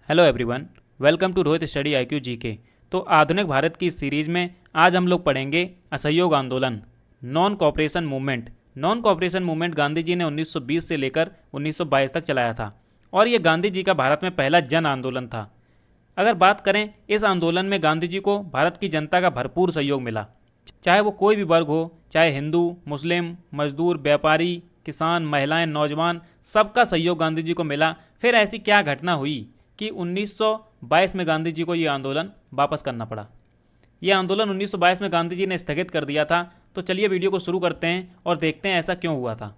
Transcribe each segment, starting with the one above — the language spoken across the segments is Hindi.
Hello everyone, welcome to Rohit study IQ GK. तो आधुनिक भारत की इस सीरीज में आज हम लोग पढ़ेंगे असहयोग आंदोलन, non cooperation movement. Non cooperation movement Gandhi ji ने 1920 से लेकर 1922 तक चलाया था और ये गांधी जी का भारत में पहला जन आंदोलन था। अगर बात करें, इस आंदोलन में गांधी जी को भारत की जनता का भरपूर सहयोग मिला, चाहे वो कोई भी वर्ग हो, चाहे हिंदू, मुस्लिम, मजदूर, व्यापारी, किसान, महिलाएं, नौजवान, सबका सहयोग गांधी जी को मिला। फिर ऐसी क्या घटना हुई कि 1922 में गांधी जी को ये आंदोलन वापस करना पड़ा। ये आंदोलन 1922 में गांधी जी ने स्थगित कर दिया था। तो चलिए वीडियो को शुरू करते हैं और देखते हैं ऐसा क्यों हुआ था।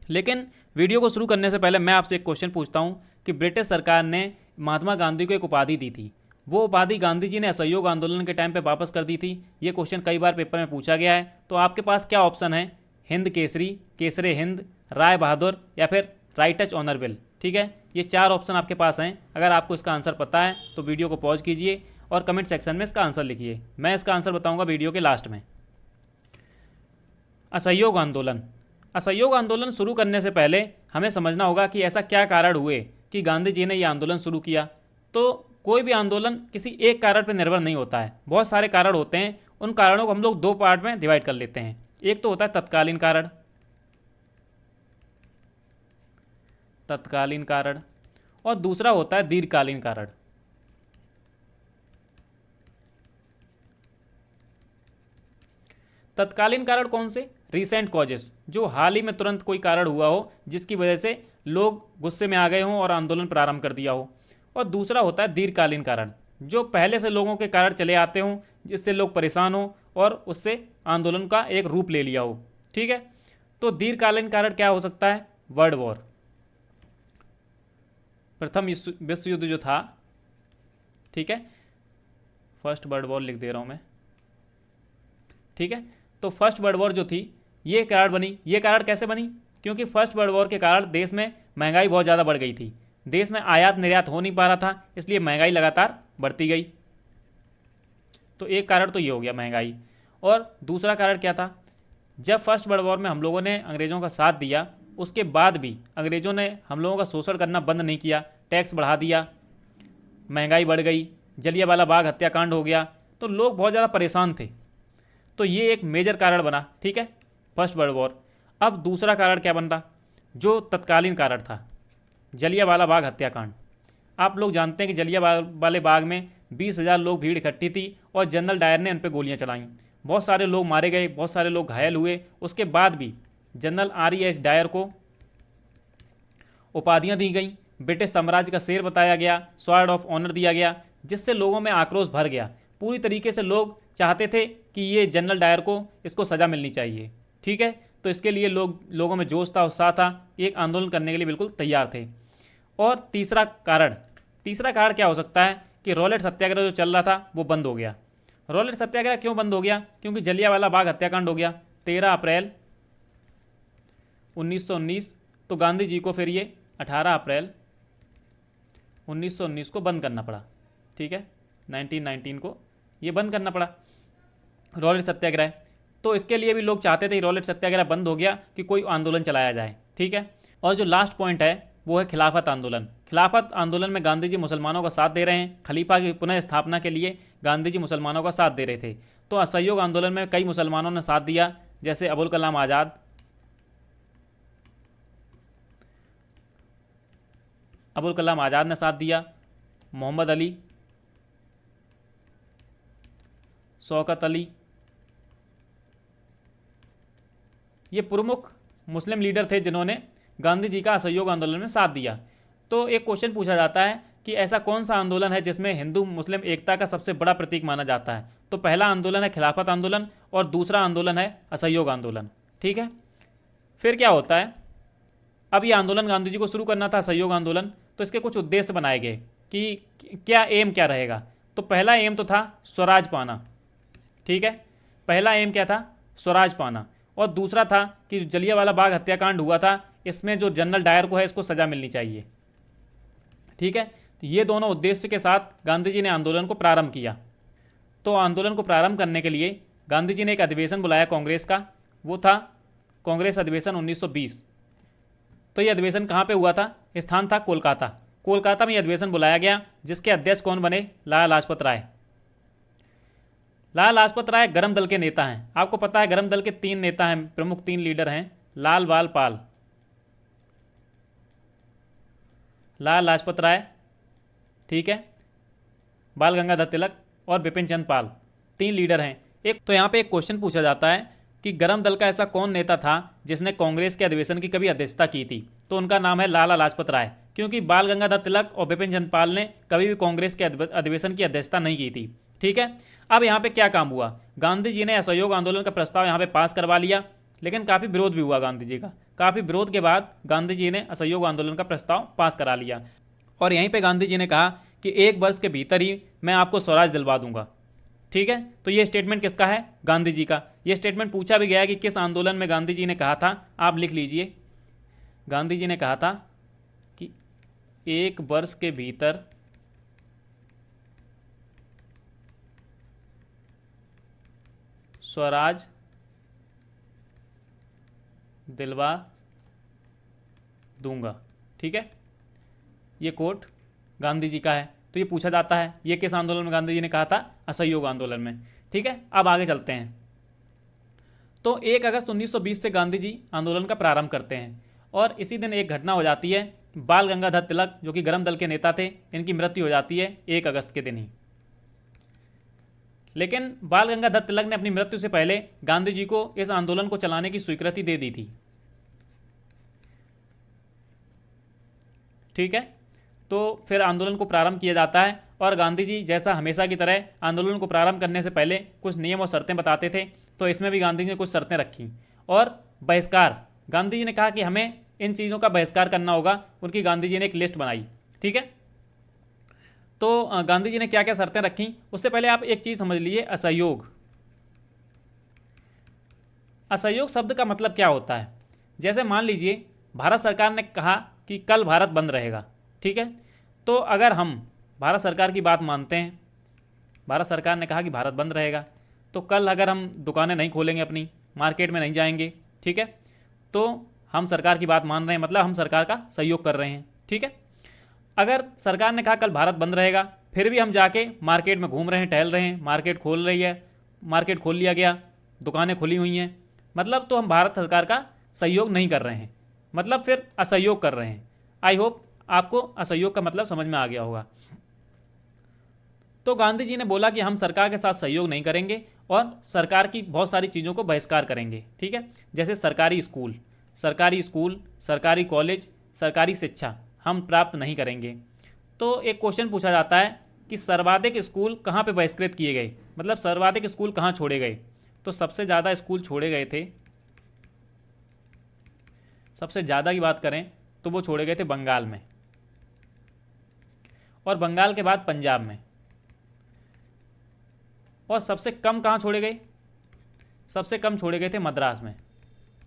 लेकिन वीडियो को शुरू करने से पहले मैं आपसे एक क्वेश्चन पूछता हूँ कि ब्रिटिश सरकार ने महात्मा गांधी को एक उपाधि दी थी, वो उपाधि गांधी जी ने असहयोग आंदोलन के टाइम पे वापस कर दी थी। ये क्वेश्चन कई बार पेपर में पूछा गया है। तो आपके पास क्या ऑप्शन है? हिंद केसरी, केसरे हिंद, राय बहादुर या फिर राइट टच ऑनरविल। ठीक है, ये चार ऑप्शन आपके पास हैं। अगर आपको इसका आंसर पता है तो वीडियो को पॉज कीजिए और कमेंट सेक्शन में इसका आंसर लिखिए। मैं इसका आंसर बताऊंगा वीडियो के लास्ट में। असहयोग आंदोलन। असहयोग आंदोलन शुरू करने से पहले हमें समझना होगा कि ऐसा क्या कारण हुए कि गांधी जी ने यह आंदोलन शुरू किया। तो कोई भी आंदोलन किसी एक कारण पर निर्भर नहीं होता है, बहुत सारे कारण होते हैं। उन कारणों को हम लोग दो पार्ट में डिवाइड कर लेते हैं। एक तो होता है तत्कालीन कारण, तत्कालीन कारण, और दूसरा होता है दीर्घकालीन कारण। तत्कालीन कारण कौन से? रीसेंट कॉजेस, जो हाल ही में तुरंत कोई कारण हुआ हो जिसकी वजह से लोग गुस्से में आ गए हों और आंदोलन प्रारंभ कर दिया हो। और दूसरा होता है दीर्घकालीन कारण, जो पहले से लोगों के कारण चले आते हों, जिससे लोग परेशान हो और उससे आंदोलन का एक रूप ले लिया हो। ठीक है, तो दीर्घकालीन कारण क्या हो सकता है? वर्ल्ड वॉर, प्रथम विश्व युद्ध जो था। ठीक है, फर्स्ट वर्ल्ड वॉर लिख दे रहा हूं मैं। ठीक है, तो फर्स्ट वर्ल्ड वॉर जो थी ये कारण बनी। ये कारण कैसे बनी? क्योंकि फर्स्ट वर्ल्ड वॉर के कारण देश में महंगाई बहुत ज़्यादा बढ़ गई थी। देश में आयात निर्यात हो नहीं पा रहा था, इसलिए महंगाई लगातार बढ़ती गई। तो एक कारण तो ये हो गया, महंगाई। और दूसरा कारण क्या था? जब फर्स्ट वर्ल्ड वॉर में हम लोगों ने अंग्रेज़ों का साथ दिया, उसके बाद भी अंग्रेज़ों ने हम लोगों का शोषण करना बंद नहीं किया, टैक्स बढ़ा दिया, महंगाई बढ़ गई, जलियांवाला बाग हत्याकांड हो गया, तो लोग बहुत ज़्यादा परेशान थे। तो ये एक मेजर कारण बना। ठीक है, फर्स्ट वर्ल्ड वॉर। अब दूसरा कारण क्या बन रहा, जो तत्कालीन कारण था? जलियांवाला बाग हत्याकांड। आप लोग जानते हैं कि जलियांवाले बाग में 20,000 लोग भीड़ इकट्ठी थी और जनरल डायर ने उन पर गोलियां चलाईं। बहुत सारे लोग मारे गए, बहुत सारे लोग घायल हुए। उसके बाद भी जनरल RES डायर को उपाधियां दी गई, ब्रिटिश साम्राज्य का शेर बताया गया, स्वॉर्ड ऑफ ऑनर दिया गया, जिससे लोगों में आक्रोश भर गया। पूरी तरीके से लोग चाहते थे कि ये जनरल डायर को इसको सज़ा मिलनी चाहिए। ठीक है, तो इसके लिए लोगों में जोश था, उत्साह था, एक आंदोलन करने के लिए बिल्कुल तैयार थे। और तीसरा कारण क्या हो सकता है कि रॉलेट सत्याग्रह जो चल रहा था वो बंद हो गया। रॉलेट सत्याग्रह क्यों बंद हो गया? क्योंकि जलियांवाला बाग हत्याकांड हो गया 13 अप्रैल 1919। तो गांधी जी को फिर ये 18 अप्रैल 1919 को बंद करना पड़ा। ठीक है, 1919 को ये बंद करना पड़ा रॉलेट सत्याग्रह। तो इसके लिए भी लोग चाहते थे रॉलेट सत्याग्रह बंद हो गया कि कोई आंदोलन चलाया जाए। ठीक है, और जो लास्ट पॉइंट है वो है खिलाफत आंदोलन। खिलाफत आंदोलन में गांधी जी मुसलमानों का साथ दे रहे हैं। खलीफा की पुनः स्थापना के लिए गांधी जी मुसलमानों का साथ दे रहे थे। तो असहयोग आंदोलन में कई मुसलमानों ने साथ दिया, जैसे अबुल कलाम आज़ाद, ने साथ दिया, मोहम्मद अली, शौकत अली, ये प्रमुख मुस्लिम लीडर थे जिन्होंने गांधी जी का असहयोग आंदोलन में साथ दिया। तो एक क्वेश्चन पूछा जाता है कि ऐसा कौन सा आंदोलन है जिसमें हिंदू मुस्लिम एकता का सबसे बड़ा प्रतीक माना जाता है? तो पहला आंदोलन है खिलाफत आंदोलन और दूसरा आंदोलन है असहयोग आंदोलन। ठीक है, फिर क्या होता है? अब ये आंदोलन गांधी जी को शुरू करना था, असहयोग आंदोलन, तो इसके कुछ उद्देश्य बनाए गए कि क्या एम क्या रहेगा। तो पहला एम तो था स्वराज पाना। ठीक है, पहला एम क्या था? स्वराज पाना। और दूसरा था कि जलियांवाला बाग हत्याकांड हुआ था, इसमें जो जनरल डायर को है इसको सज़ा मिलनी चाहिए। ठीक है, तो ये दोनों उद्देश्य के साथ गांधी जी ने आंदोलन को प्रारंभ किया। तो आंदोलन को प्रारंभ करने के लिए गांधी जी ने एक अधिवेशन बुलाया कांग्रेस का, वो था कांग्रेस अधिवेशन 1920। तो ये अधिवेशन कहाँ पे हुआ था? स्थान था कोलकाता। कोलकाता में यह अधिवेशन बुलाया गया, जिसके अध्यक्ष कौन बने? लाला लाजपत राय। लाला लाजपत राय गरम दल के नेता हैं। आपको पता है गरम दल के 3 नेता हैं, प्रमुख 3 लीडर हैं, लाल बाल पाल। लाला लाजपत राय, ठीक है, बाल गंगाधर तिलक और बिपिन चंद्र पाल, 3 लीडर हैं। एक तो यहाँ पे एक क्वेश्चन पूछा जाता है कि गरम दल का ऐसा कौन नेता था जिसने कांग्रेस के अधिवेशन की कभी अध्यक्षता की थी? तो उनका नाम है लाला लाजपत राय, क्योंकि बाल गंगाधर तिलक और बिपिन चंद्र पाल ने कभी भी कांग्रेस के अधिवेशन की अध्यक्षता नहीं की थी। ठीक है, अब यहाँ पे क्या काम हुआ? गांधी जी ने असहयोग आंदोलन का प्रस्ताव यहाँ पे पास करवा लिया, लेकिन काफ़ी विरोध भी हुआ गांधी जी का। काफ़ी विरोध के बाद गांधी जी ने असहयोग आंदोलन का प्रस्ताव पास करा लिया और यहीं पे गांधी जी ने कहा कि 1 वर्ष के भीतर ही मैं आपको स्वराज दिलवा दूंगा। ठीक है, तो ये स्टेटमेंट किसका है? गांधी जी का। ये स्टेटमेंट पूछा भी गया है कि किस आंदोलन में गांधी जी ने कहा था, आप लिख लीजिए। गांधी जी ने कहा था कि 1 वर्ष के भीतर स्वराज दिलवा दूंगा। ठीक है, ये कोट गांधी जी का है। तो ये पूछा जाता है ये किस आंदोलन में गांधी जी ने कहा था? असहयोग आंदोलन में। ठीक है, अब आगे चलते हैं। तो 1 अगस्त 1920 से गांधी जी आंदोलन का प्रारंभ करते हैं और इसी दिन एक घटना हो जाती है, बाल गंगाधर तिलक जो कि गरम दल के नेता थे, इनकी मृत्यु हो जाती है 1 अगस्त के दिन ही। लेकिन बाल गंगाधर तिलक ने अपनी मृत्यु से पहले गांधी जी को इस आंदोलन को चलाने की स्वीकृति दे दी थी। ठीक है, तो फिर आंदोलन को प्रारंभ किया जाता है और गांधी जी जैसा हमेशा की तरह आंदोलन को प्रारंभ करने से पहले कुछ नियम और शर्तें बताते थे। तो इसमें भी गांधी जी ने कुछ शर्तें रखी और बहिष्कार, गांधी जी ने कहा कि हमें इन चीज़ों का बहिष्कार करना होगा। उनकी गांधी जी ने एक लिस्ट बनाई। ठीक है, तो गांधी जी ने क्या क्या शर्तें रखी, उससे पहले आप एक चीज़ समझ लीजिए, असहयोग। असहयोग शब्द का मतलब क्या होता है? जैसे मान लीजिए भारत सरकार ने कहा कि कल भारत बंद रहेगा। ठीक है, तो अगर हम भारत सरकार की बात मानते हैं, भारत सरकार ने कहा कि भारत बंद रहेगा, तो कल अगर हम दुकानें नहीं खोलेंगे, अपनी मार्केट में नहीं जाएंगे, ठीक है, तो हम सरकार की बात मान रहे हैं, मतलब हम सरकार का सहयोग कर रहे हैं। ठीक है, अगर सरकार ने कहा कल भारत बंद रहेगा, फिर भी हम जाके मार्केट में घूम रहे हैं, टहल रहे हैं, मार्केट खोल रही है, मार्केट खोल लिया गया, दुकानें खुली हुई हैं, मतलब तो हम भारत सरकार का सहयोग नहीं कर रहे हैं, मतलब फिर असहयोग कर रहे हैं। आई होप आपको असहयोग का मतलब समझ में आ गया होगा। तो गांधी जी ने बोला कि हम सरकार के साथ सहयोग नहीं करेंगे और सरकार की बहुत सारी चीज़ों को बहिष्कार करेंगे। ठीक है, जैसे सरकारी स्कूल, सरकारी कॉलेज, सरकारी शिक्षा हम प्राप्त नहीं करेंगे। तो एक क्वेश्चन पूछा जाता है कि सर्वाधिक स्कूल कहाँ पे बहिष्कृत किए गए, मतलब सर्वाधिक स्कूल कहाँ छोड़े गए? तो सबसे ज़्यादा स्कूल छोड़े गए थे, सबसे ज़्यादा की बात करें तो वो छोड़े गए थे बंगाल में, और बंगाल के बाद पंजाब में। और सबसे कम कहाँ छोड़े गए? सबसे कम छोड़े गए थे मद्रास में।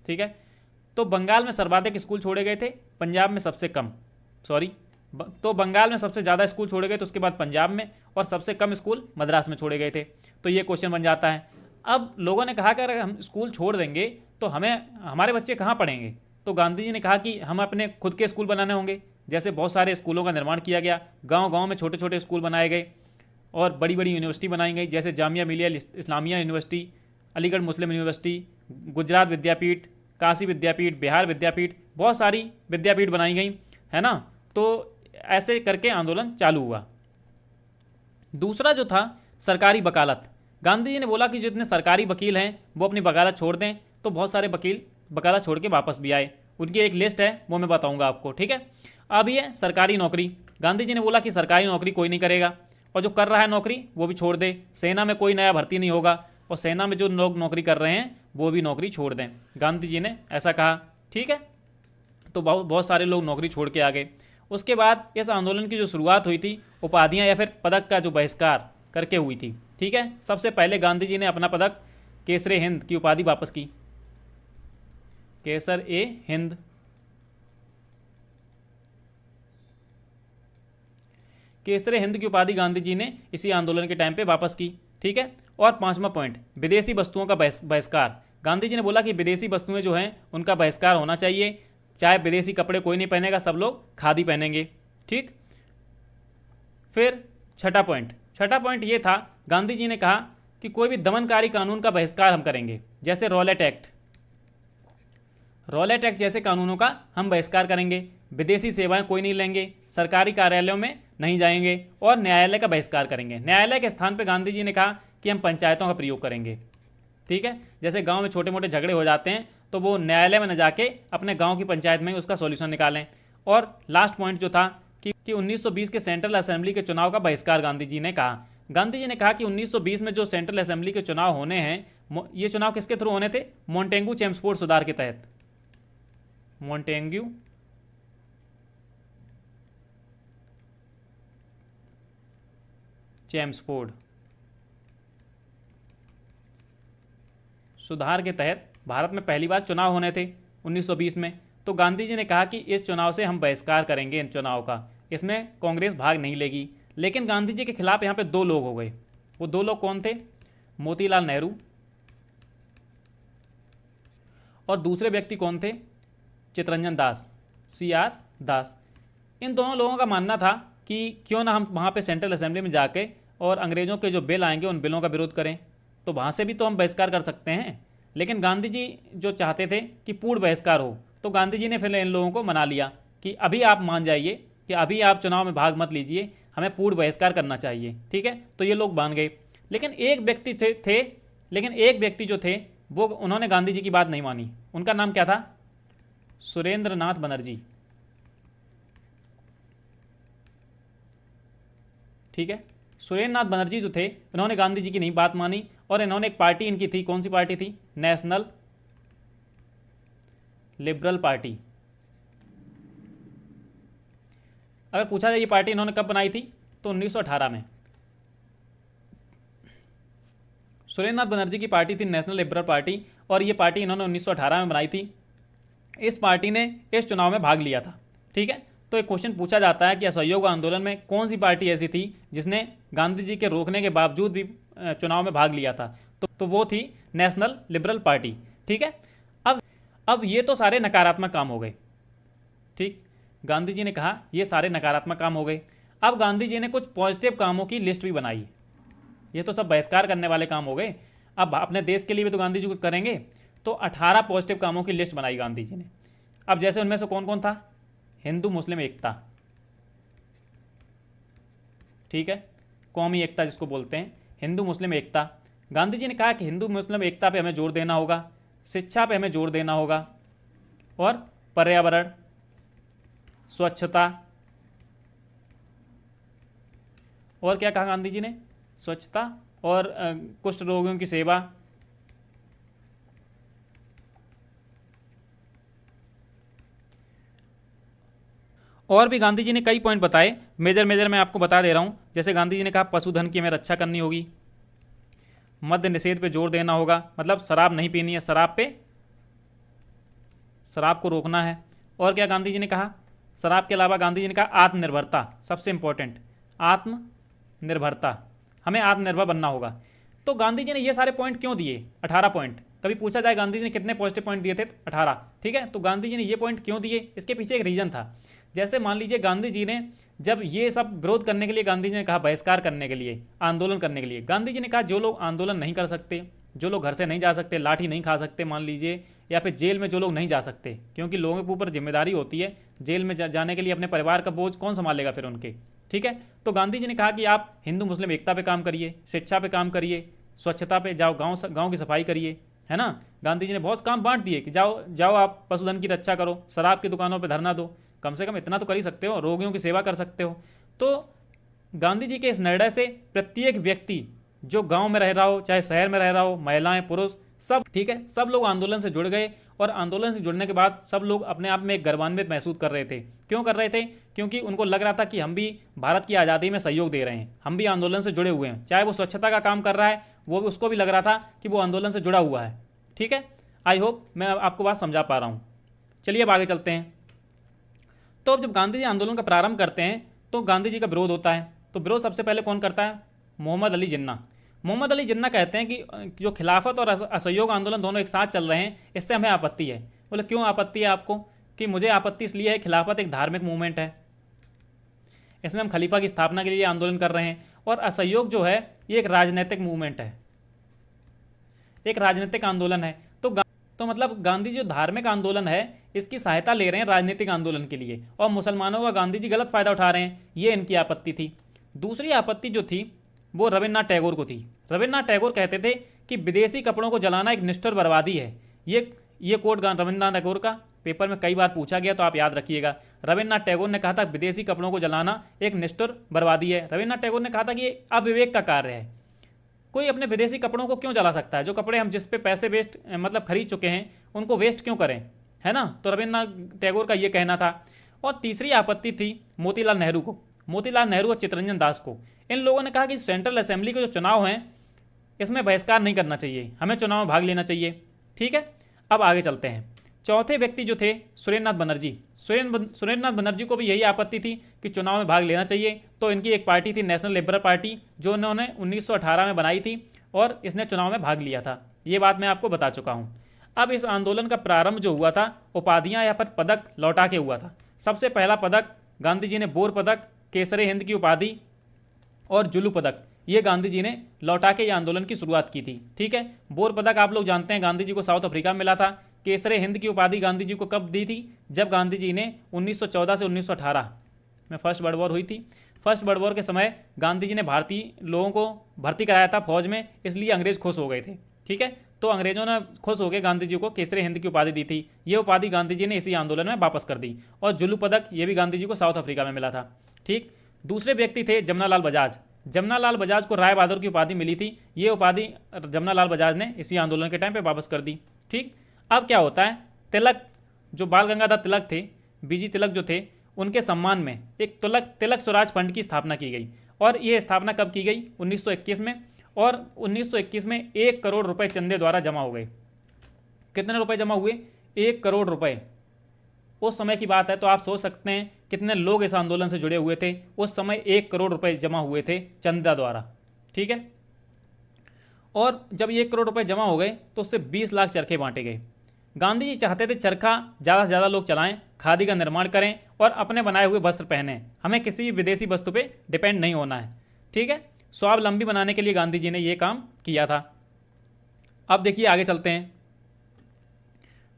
ठीक है, तो बंगाल में सर्वाधिक स्कूल छोड़े गए थे, पंजाब में सबसे कम, तो बंगाल में सबसे ज़्यादा स्कूल छोड़े गए, तो उसके बाद पंजाब में, और सबसे कम स्कूल मद्रास में छोड़े गए थे। तो ये क्वेश्चन बन जाता है। अब लोगों ने कहा कि अगर हम स्कूल छोड़ देंगे तो हमारे बच्चे कहाँ पढ़ेंगे? तो गांधी जी ने कहा कि हम अपने खुद के स्कूल बनाने होंगे। जैसे बहुत सारे स्कूलों का निर्माण किया गया, गांव-गांव में छोटे छोटे स्कूल बनाए गए और बड़ी बड़ी यूनिवर्सिटी बनाई गई, जैसे जामिया मिलिया इस्लामिया यूनिवर्सिटी, अलीगढ़ मुस्लिम यूनिवर्सिटी, गुजरात विद्यापीठ, काशी विद्यापीठ, बिहार विद्यापीठ, बहुत सारी विद्यापीठ बनाई गई, है ना। तो ऐसे करके आंदोलन चालू हुआ। दूसरा जो था सरकारी वकालत, गांधी जी ने बोला कि जितने सरकारी वकील हैं वो अपनी वकालत छोड़ दें। तो बहुत सारे वकील वकालत छोड़ के वापस भी आए। उनकी एक लिस्ट है, वो मैं बताऊंगा आपको। ठीक है, अब ये सरकारी नौकरी, गांधी जी ने बोला कि सरकारी नौकरी कोई नहीं करेगा, और जो कर रहा है नौकरी वो भी छोड़ दे। सेना में कोई नया भर्ती नहीं होगा, और सेना में जो लोग नौकरी कर रहे हैं वो भी नौकरी छोड़ दें। गांधी जी ने ऐसा कहा। ठीक है, तो बहुत सारे लोग नौकरी छोड़ के आ गए। उसके बाद इस आंदोलन की जो शुरुआत हुई थी, उपाधियाँ या फिर पदक का जो बहिष्कार करके हुई थी। ठीक है, सबसे पहले गांधी जी ने अपना पदक केसरे हिंद की उपाधि वापस की, केसर ए हिंद। केसरे हिंद की उपाधि गांधी जी ने इसी आंदोलन के टाइम पे वापस की। ठीक है, और 5वां पॉइंट, विदेशी वस्तुओं का बहिष्कार। गांधी जी ने बोला कि विदेशी वस्तुएं जो हैं उनका बहिष्कार होना चाहिए, चाहे विदेशी कपड़े कोई नहीं पहनेगा, सब लोग खादी पहनेंगे। ठीक, फिर छठा पॉइंट ये था, गांधी जी ने कहा कि कोई भी दमनकारी कानून का बहिष्कार हम करेंगे, जैसे रॉलेट एक्ट जैसे कानूनों का हम बहिष्कार करेंगे, विदेशी सेवाएं कोई नहीं लेंगे, सरकारी कार्यालयों में नहीं जाएंगे और न्यायालय का बहिष्कार करेंगे। न्यायालय के स्थान पर गांधी जी ने कहा कि हम पंचायतों का प्रयोग करेंगे। ठीक है, जैसे गांव में छोटे मोटे झगड़े हो जाते हैं तो वो न्यायालय में न जाके अपने गांव की पंचायत में उसका सॉल्यूशन निकालें। और लास्ट पॉइंट जो था कि 1920 के सेंट्रल असेंबली के चुनाव का बहिष्कार गांधी जी ने कहा। गांधी जी ने कहा कि 1920 में जो सेंट्रल असेंबली के चुनाव होने हैं, ये चुनाव किसके थ्रू होने थे? मोंटेगू चेम्सफोर्ड सुधार के तहत। मोंटेगू चेम्सफोर्ड सुधार के तहत भारत में पहली बार चुनाव होने थे 1920 में। तो गांधी जी ने कहा कि इस चुनाव से हम बहिष्कार करेंगे इन चुनाव का, इसमें कांग्रेस भाग नहीं लेगी। लेकिन गांधी जी के खिलाफ यहाँ पे दो लोग हो गए। वो दो लोग कौन थे? मोतीलाल नेहरू और दूसरे व्यक्ति कौन थे? चित्तरंजन दास, CR दास। इन दोनों लोगों का मानना था कि क्यों ना हम वहाँ पे सेंट्रल असेंबली में जाके और अंग्रेज़ों के जो बिल आएंगे उन बिलों का विरोध करें, तो वहाँ से भी तो हम बहिष्कार कर सकते हैं। लेकिन गांधी जी जो चाहते थे कि पूर्ण बहिष्कार हो, तो गांधी जी ने फिर इन लोगों को मना लिया कि अभी आप मान जाइए कि अभी आप चुनाव में भाग मत लीजिए, हमें पूर्ण बहिष्कार करना चाहिए। ठीक है, तो ये लोग मान गए। लेकिन एक व्यक्ति जो थे वो, उन्होंने गांधी जी की बात नहीं मानी। उनका नाम क्या था? सुरेंद्र नाथ बनर्जी। ठीक है, सुरेंद्र नाथ बनर्जी जो थे, इन्होंने गांधी जी की नहीं बात मानी और इन्होंने एक पार्टी इनकी थी। कौन सी पार्टी थी? National liberal party. अगर पूछा जाए ये पार्टी इन्होंने कब बनाई थी, तो 1918 में। सुरेंद्र नाथ बनर्जी की पार्टी थी नेशनल लिबरल पार्टी, और ये पार्टी इन्होंने 1918 में बनाई थी। इस पार्टी ने इस चुनाव में भाग लिया था। ठीक है, तो एक क्वेश्चन पूछा जाता है कि असहयोग आंदोलन में कौन सी पार्टी ऐसी थी जिसने गांधी जी के रोकने के बावजूद भी चुनाव में भाग लिया था? तो वो थी नेशनल लिबरल पार्टी। ठीक है, अब ये तो सारे नकारात्मक काम हो गए। ठीक, गांधी जी ने कहा ये सारे नकारात्मक काम हो गए। अब गांधी जी ने कुछ पॉजिटिव कामों की लिस्ट भी बनाई। ये तो सब बहिष्कार करने वाले काम हो गए, अब अपने देश के लिए भी तो गांधी जी कुछ करेंगे। तो 18 पॉजिटिव कामों की लिस्ट बनाई गांधी जी ने। अब जैसे उनमें से कौन कौन था? हिंदू मुस्लिम एकता। ठीक है, कौमी एकता जिसको बोलते हैं, हिंदू मुस्लिम एकता। गांधी जी ने कहा कि हिंदू मुस्लिम एकता पे हमें जोर देना होगा, शिक्षा पे हमें जोर देना होगा, और पर्यावरण, स्वच्छता, और क्या कहा गांधी जी ने? स्वच्छता और कुष्ठ रोगियों की सेवा। और भी गांधी जी ने कई पॉइंट बताए, मेजर मैं आपको बता दे रहा हूँ। जैसे गांधी जी ने कहा पशुधन की हमें रक्षा करनी होगी, मद्य निषेध पे जोर देना होगा, मतलब शराब नहीं पीनी है, शराब को रोकना है। और क्या गांधी जी ने कहा? शराब के अलावा गांधी जी ने कहा आत्मनिर्भरता, सबसे इंपॉर्टेंट आत्मनिर्भरता, हमें आत्मनिर्भर बनना होगा। तो गांधी जी ने ये सारे पॉइंट क्यों दिए? 18 पॉइंट। कभी पूछा जाए गांधी जी ने कितने पॉजिटिव पॉइंट दिए थे? 18। ठीक है, तो गांधी जी ने ये पॉइंट क्यों दिए, इसके पीछे एक रीज़न था। जैसे मान लीजिए गांधी जी ने जब ये सब विरोध करने के लिए, गांधी जी ने कहा बहिष्कार करने के लिए, आंदोलन करने के लिए, गांधी जी ने कहा जो लोग आंदोलन नहीं कर सकते, जो लोग घर से नहीं जा सकते, लाठी नहीं खा सकते मान लीजिए, या फिर जेल में जो लोग नहीं जा सकते, क्योंकि लोगों के ऊपर जिम्मेदारी होती है, जेल में जाने के लिए अपने परिवार का बोझ कौन संभालेगा फिर उनके। ठीक है, तो गांधी जी ने कहा कि आप हिंदू मुस्लिम एकता पे काम करिए, शिक्षा पे काम करिए, स्वच्छता पे जाओ, गाँव की सफाई करिए, है ना। गांधी जी ने बहुत काम बांट दिए कि जाओ आप पशुधन की रक्षा करो, शराब की दुकानों पर धरना दो, कम से कम इतना तो कर ही सकते हो, रोगियों की सेवा कर सकते हो। तो गांधी जी के इस निर्णय से प्रत्येक व्यक्ति जो गांव में रह रहा हो, चाहे शहर में रह रहा हो, महिलाएं पुरुष सब, ठीक है, सब लोग आंदोलन से जुड़ गए। और आंदोलन से जुड़ने के बाद सब लोग अपने आप में एक गर्वान्वित महसूस कर रहे थे। क्यों कर रहे थे? क्योंकि उनको लग रहा था कि हम भी भारत की आज़ादी में सहयोग दे रहे हैं, हम भी आंदोलन से जुड़े हुए हैं। चाहे वो स्वच्छता का काम कर रहा है, वो भी, उसको भी लग रहा था कि वो आंदोलन से जुड़ा हुआ है। ठीक है, आई होप मैं आपको बात समझा पा रहा हूँ। चलिए अब आगे चलते हैं। तो अब जब गांधी जी आंदोलन का प्रारंभ करते हैं तो गांधी जी का विरोध होता है। तो विरोध सबसे पहले कौन करता है? मोहम्मद अली जिन्ना। मोहम्मद अली जिन्ना कहते हैं कि जो खिलाफत और असहयोग आंदोलन दोनों एक साथ चल रहे हैं, इससे हमें आपत्ति है। बोले क्यों आपत्ति है आपको? कि मुझे आपत्ति इसलिए है, खिलाफत एक धार्मिक मूवमेंट है, इसमें हम खलीफा की स्थापना के लिए आंदोलन कर रहे हैं। और असहयोग जो है ये एक राजनीतिक मूवमेंट है, एक राजनीतिक आंदोलन है। तो मतलब गांधी जी जो धार्मिक आंदोलन है इसकी सहायता ले रहे हैं राजनीतिक आंदोलन के लिए, और मुसलमानों का गांधी जी गलत फायदा उठा रहे हैं, ये इनकी आपत्ति थी। दूसरी आपत्ति जो थी वो रविन्द्रनाथ टैगोर को थी। रविन्द्रनाथ टैगोर कहते थे कि विदेशी कपड़ों को जलाना एक निष्ठुर बर्बादी है। ये कोट रविन्द्रनाथ टैगोर का पेपर में कई बार पूछा गया, तो आप याद रखिएगा। रविन्द्रनाथ टैगोर ने कहा था विदेशी कपड़ों को जलाना एक निष्ठुर बर्बादी है। रविन्द्रनाथ टैगोर ने कहा था कि ये अविवेक का कार्य है, कोई अपने विदेशी कपड़ों को क्यों जला सकता है, जो कपड़े हम जिस पे पैसे वेस्ट मतलब खरीद चुके हैं उनको वेस्ट क्यों करें, है ना। तो रविन्द्रनाथ टैगोर का ये कहना था। और तीसरी आपत्ति थी मोतीलाल नेहरू को, मोतीलाल नेहरू और चित्तरंजन दास को। इन लोगों ने कहा कि सेंट्रल असेंबली के जो चुनाव हैं इसमें बहिष्कार नहीं करना चाहिए, हमें चुनाव में भाग लेना चाहिए। ठीक है, अब आगे चलते हैं। चौथे व्यक्ति जो थे सुरेंद्रनाथ बनर्जी। सुरेंद्रनाथ बनर्जी को भी यही आपत्ति थी कि चुनाव में भाग लेना चाहिए। तो इनकी एक पार्टी थी नेशनल लिबरल पार्टी, जो उन्होंने 1918 में बनाई थी और इसने चुनाव में भाग लिया था। ये बात मैं आपको बता चुका हूँ। अब इस आंदोलन का प्रारंभ जो हुआ था उपाधियाँ या फिर पदक लौटा के हुआ था। सबसे पहला पदक गांधी जी ने बोर पदक, केसरे हिंद की उपाधि और जुलू पदक, ये गांधी जी ने लौटा के ये आंदोलन की शुरुआत की थी। ठीक है, बोर पदक आप लोग जानते हैं गांधी जी को साउथ अफ्रीका में मिला था। केसरे हिंद की उपाधि गांधी जी को कब दी थी, जब गांधी जी ने 1914 से 1918 में फर्स्ट वर्ल्ड वॉर हुई थी। फर्स्ट वर्ल्ड वॉर के समय गांधी जी ने भारतीय लोगों को भर्ती कराया था फौज में, इसलिए अंग्रेज खुश हो गए थे। ठीक है, तो अंग्रेजों ने खुश होकर गांधी जी को केसरे हिंद की उपाधि दी थी। ये उपाधि गांधी जी ने इसी आंदोलन में वापस कर दी। और जुलू पदक ये भी गांधी जी को साउथ अफ्रीका में मिला था। ठीक, दूसरे व्यक्ति थे जमनालाल बजाज। जमनालाल बजाज को राय बहादुर की उपाधि मिली थी। ये उपाधि जमनालाल बजाज ने इसी आंदोलन के टाइम पे वापस कर दी। ठीक, अब क्या होता है, तिलक जो बाल गंगाधर तिलक थे, बीजी तिलक जो थे, उनके सम्मान में एक तिलक स्वराज फंड की स्थापना की गई। और ये स्थापना कब की गई, 1921 में। और 1921 में 1 करोड़ रुपए चंदे द्वारा जमा हो गए। कितने रुपए जमा हुए, 1 करोड़ रुपए। उस समय की बात है, तो आप सोच सकते हैं कितने लोग इस आंदोलन से जुड़े हुए थे। उस समय 1 करोड़ रुपए जमा हुए थे चंदा द्वारा। ठीक है, और जब 1 करोड़ रुपए जमा हो गए तो उससे 20 लाख चरखे बांटे गए। गांधी जी चाहते थे चरखा ज़्यादा से ज़्यादा लोग चलाएं, खादी का निर्माण करें और अपने बनाए हुए वस्त्र पहनें, हमें किसी विदेशी वस्तु पे डिपेंड नहीं होना है। ठीक है, स्वावलंबी बनाने के लिए गांधी जी ने ये काम किया था। अब देखिए आगे चलते हैं।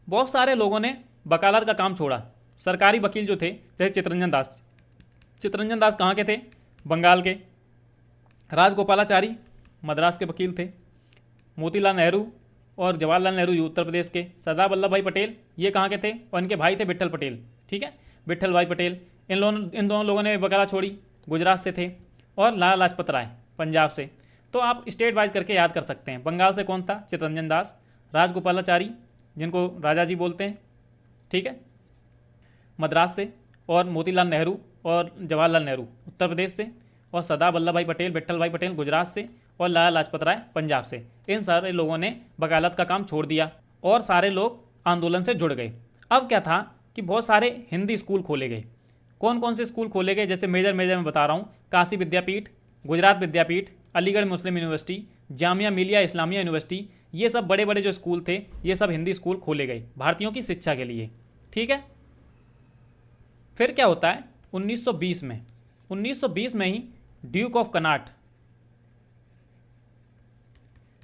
बहुत सारे लोगों ने वकालत का काम छोड़ा। सरकारी वकील जो थे जैसे चित्तरंजन दास कहाँ के थे, बंगाल के। राजगोपालाचारी मद्रास के वकील थे। मोतीलाल नेहरू और जवाहरलाल नेहरू ये उत्तर प्रदेश के। सरदार वल्लभ भाई पटेल ये कहाँ के थे, और इनके भाई थे विट्ठल पटेल। ठीक है, विट्ठल भाई पटेल। इन दोनों लोगों ने वकालत छोड़ी, गुजरात से थे। और लाला लाजपत राय पंजाब से। तो आप स्टेट वाइज करके याद कर सकते हैं। बंगाल से कौन था, चित्तरंजन दास। राजगोपालाचारी जिनको राजा जी बोलते हैं, ठीक है, मद्रास से। और मोतीलाल नेहरू और जवाहरलाल नेहरू उत्तर प्रदेश से। और सरदार वल्लभ भाई पटेल, विट्ठल भाई पटेल गुजरात से। और लाला लाजपत राय पंजाब से। इन सारे लोगों ने वकालत का काम छोड़ दिया और सारे लोग आंदोलन से जुड़ गए। अब क्या था कि बहुत सारे हिंदी स्कूल खोले गए। कौन कौन से स्कूल खोले गए, जैसे मेजर मैं बता रहा हूँ, काशी विद्यापीठ, गुजरात विद्यापीठ, अलीगढ़ मुस्लिम यूनिवर्सिटी, जामिया मिलिया इस्लामिया यूनिवर्सिटी, ये सब बड़े बड़े जो स्कूल थे ये सब हिंदी स्कूल खोले गए भारतीयों की शिक्षा के लिए। ठीक है, फिर क्या होता है 1920 में ही ड्यूक ऑफ कनाट,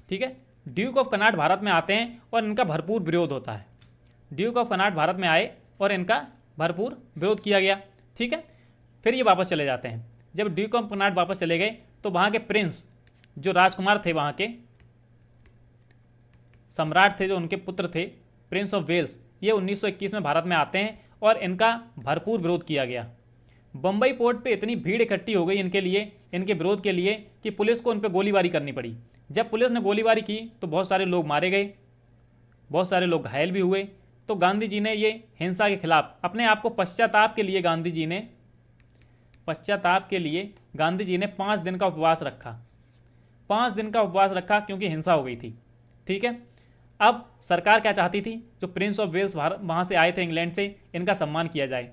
ठीक है, ड्यूक ऑफ कनाट भारत में आते हैं और इनका भरपूर विरोध होता है। ड्यूक ऑफ कनाट भारत में आए और इनका भरपूर विरोध किया गया। ठीक है, फिर ये वापस चले जाते हैं। जब ड्यूक ऑफ कनाट वापस चले गए तो वहाँ के प्रिंस जो राजकुमार थे, वहाँ के सम्राट थे, जो उनके पुत्र थे, प्रिंस ऑफ वेल्स, ये 1921 में भारत में आते हैं और इनका भरपूर विरोध किया गया। बम्बई पोर्ट पे इतनी भीड़ इकट्ठी हो गई इनके लिए, इनके विरोध के लिए, कि पुलिस को उन पर गोलीबारी करनी पड़ी। जब पुलिस ने गोलीबारी की तो बहुत सारे लोग मारे गए, बहुत सारे लोग घायल भी हुए। तो गांधी जी ने ये हिंसा के खिलाफ अपने आप को पश्चाताप के लिए गांधी जी ने 5 दिन का उपवास रखा। 5 दिन का उपवास रखा क्योंकि हिंसा हो गई थी। ठीक है, अब सरकार क्या चाहती थी, जो प्रिंस ऑफ वेल्स वहाँ से आए थे इंग्लैंड से, इनका सम्मान किया जाए।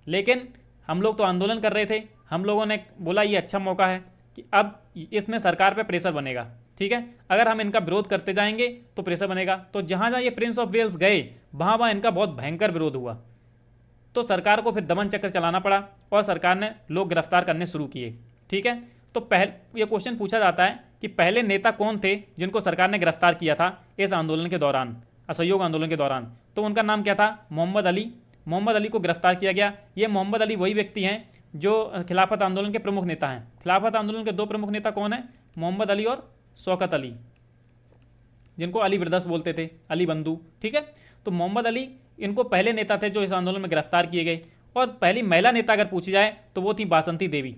लेकिन हम लोग तो आंदोलन कर रहे थे, हम लोगों ने बोला ये अच्छा मौका है कि अब इसमें सरकार पे प्रेशर बनेगा। ठीक है, अगर हम इनका विरोध करते जाएंगे तो प्रेशर बनेगा। तो जहाँ जहाँ ये प्रिंस ऑफ वेल्स गए वहाँ इनका बहुत भयंकर विरोध हुआ। तो सरकार को फिर दमन चक्र चलाना पड़ा और सरकार ने लोग गिरफ्तार करने शुरू किए। ठीक है, तो ये क्वेश्चन पूछा जाता है कि पहले नेता कौन थे जिनको सरकार ने गिरफ्तार किया था इस आंदोलन के दौरान, असहयोग आंदोलन के दौरान। तो उनका नाम क्या था? मोहम्मद अली। मोहम्मद अली को गिरफ्तार किया गया। ये मोहम्मद अली वही व्यक्ति हैं जो खिलाफत आंदोलन के प्रमुख नेता हैं। खिलाफत आंदोलन के दो प्रमुख नेता कौन हैं? मोहम्मद अली और शौकत अली, जिनको अली ब्रदर्स बोलते थे, अली बंधु। ठीक है, तो मोहम्मद अली इनको पहले नेता थे जो इस आंदोलन में गिरफ्तार किए गए। और पहली महिला नेता अगर पूछी जाए तो वो थी बासंती देवी।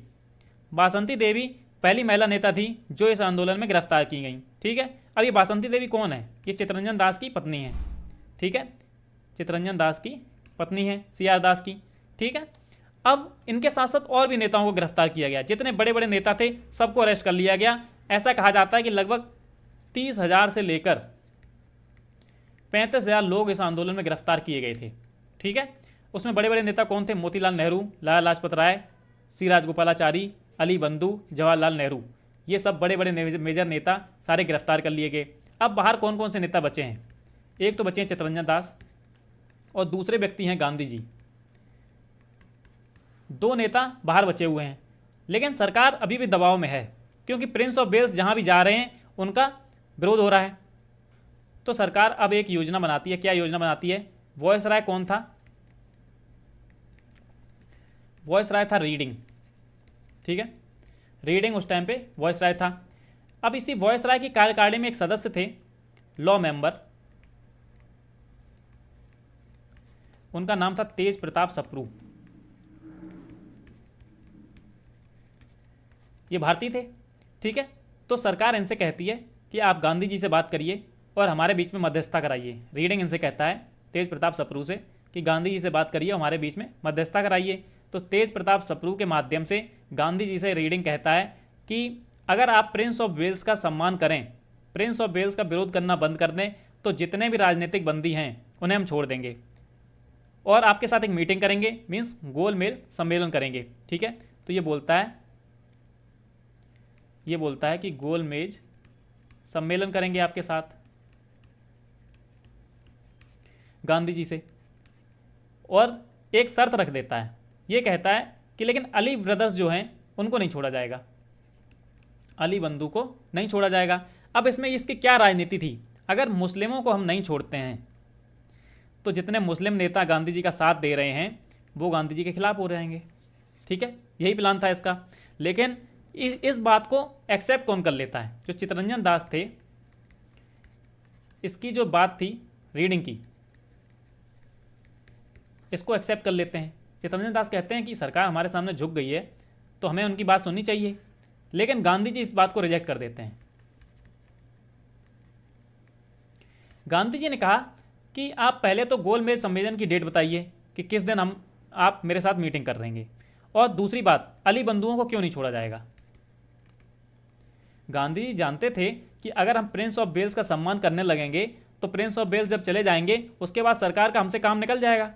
बासंती देवी पहली महिला नेता थी जो इस आंदोलन में गिरफ्तार की गई। ठीक है, अब ये बासंती देवी कौन है? ये चित्तरंजन दास की पत्नी है। ठीक है, चित्तरंजन दास की पत्नी है, सीआर दास की। ठीक है, अब इनके साथ साथ और भी नेताओं को गिरफ्तार किया गया। जितने बड़े बड़े नेता थे सबको अरेस्ट कर लिया गया। ऐसा कहा जाता है कि लगभग 30,000 से लेकर 35,000 लोग इस आंदोलन में गिरफ्तार किए गए थे। ठीक है, उसमें बड़े बड़े नेता कौन थे? मोतीलाल नेहरू, लाला लाजपत राय, सी राजगोपालाचारी, अली बंधु, जवाहरलाल नेहरू। ये सब बड़े बड़े मेजर नेता सारे गिरफ्तार कर लिए गए। अब बाहर कौन कौन से नेता बचे हैं? एक तो बचे हैं चित्तरंजन दास और दूसरे व्यक्ति हैं गांधी जी। दो नेता बाहर बचे हुए हैं, लेकिन सरकार अभी भी दबाव में है क्योंकि प्रिंस ऑफ वेल्स जहां भी जा रहे हैं उनका विरोध हो रहा है। तो सरकार अब एक योजना बनाती है। क्या योजना बनाती है? वॉयसराय कौन था? वॉयसराय था रीडिंग। ठीक है, रीडिंग उस टाइम पे वॉयसराय था। अब इसी वॉयसराय की कार्यकारिणी में एक सदस्य थे, लॉ मेंबर, उनका नाम था तेज प्रताप सप्रू। ये भारतीय थे। ठीक है, तो सरकार इनसे कहती है कि आप गांधी जी से बात करिए और हमारे बीच में मध्यस्थता कराइए। रीडिंग इनसे कहता है तेज प्रताप सप्रू से कि गांधी जी से बात करिए, हमारे बीच में मध्यस्थता कराइए। तो तेज प्रताप सप्रू के माध्यम से गांधी जी से रीडिंग कहता है कि अगर आप प्रिंस ऑफ वेल्स का सम्मान करें, प्रिंस ऑफ वेल्स का विरोध करना बंद कर दें, तो जितने भी राजनीतिक बंदी हैं उन्हें हम छोड़ देंगे और आपके साथ एक मीटिंग करेंगे, मीन्स गोलमेज सम्मेलन करेंगे। ठीक है, तो ये बोलता है कि गोलमेज सम्मेलन करेंगे आपके साथ गांधी जी से, और एक शर्त रख देता है। ये कहता है कि लेकिन अली ब्रदर्स जो हैं उनको नहीं छोड़ा जाएगा, अली बंधु को नहीं छोड़ा जाएगा। अब इसमें इसकी क्या राजनीति थी? अगर मुस्लिमों को हम नहीं छोड़ते हैं तो जितने मुस्लिम नेता गांधी जी का साथ दे रहे हैं वो गांधी जी के खिलाफ हो रहेंगे। ठीक है, यही प्लान था इसका। लेकिन इस बात को एक्सेप्ट कौन कर लेता है? जो चित्तरंजन दास थे, इसकी जो बात थी रीडिंग की, इसको एक्सेप्ट कर लेते हैं। चित्तरंजन दास कहते हैं कि सरकार हमारे सामने झुक गई है तो हमें उनकी बात सुननी चाहिए। लेकिन गांधी जी इस बात को रिजेक्ट कर देते हैं। गांधी जी ने कहा कि आप पहले तो गोलमेज सम्मेलन की डेट बताइए कि किस दिन आप मेरे साथ मीटिंग कर रहेंगे, और दूसरी बात, अली बंधुओं को क्यों नहीं छोड़ा जाएगा। गांधी जी जानते थे कि अगर हम प्रिंस ऑफ वेल्स का सम्मान करने लगेंगे तो प्रिंस ऑफ वेल्स जब चले जाएंगे उसके बाद सरकार का हमसे काम निकल जाएगा।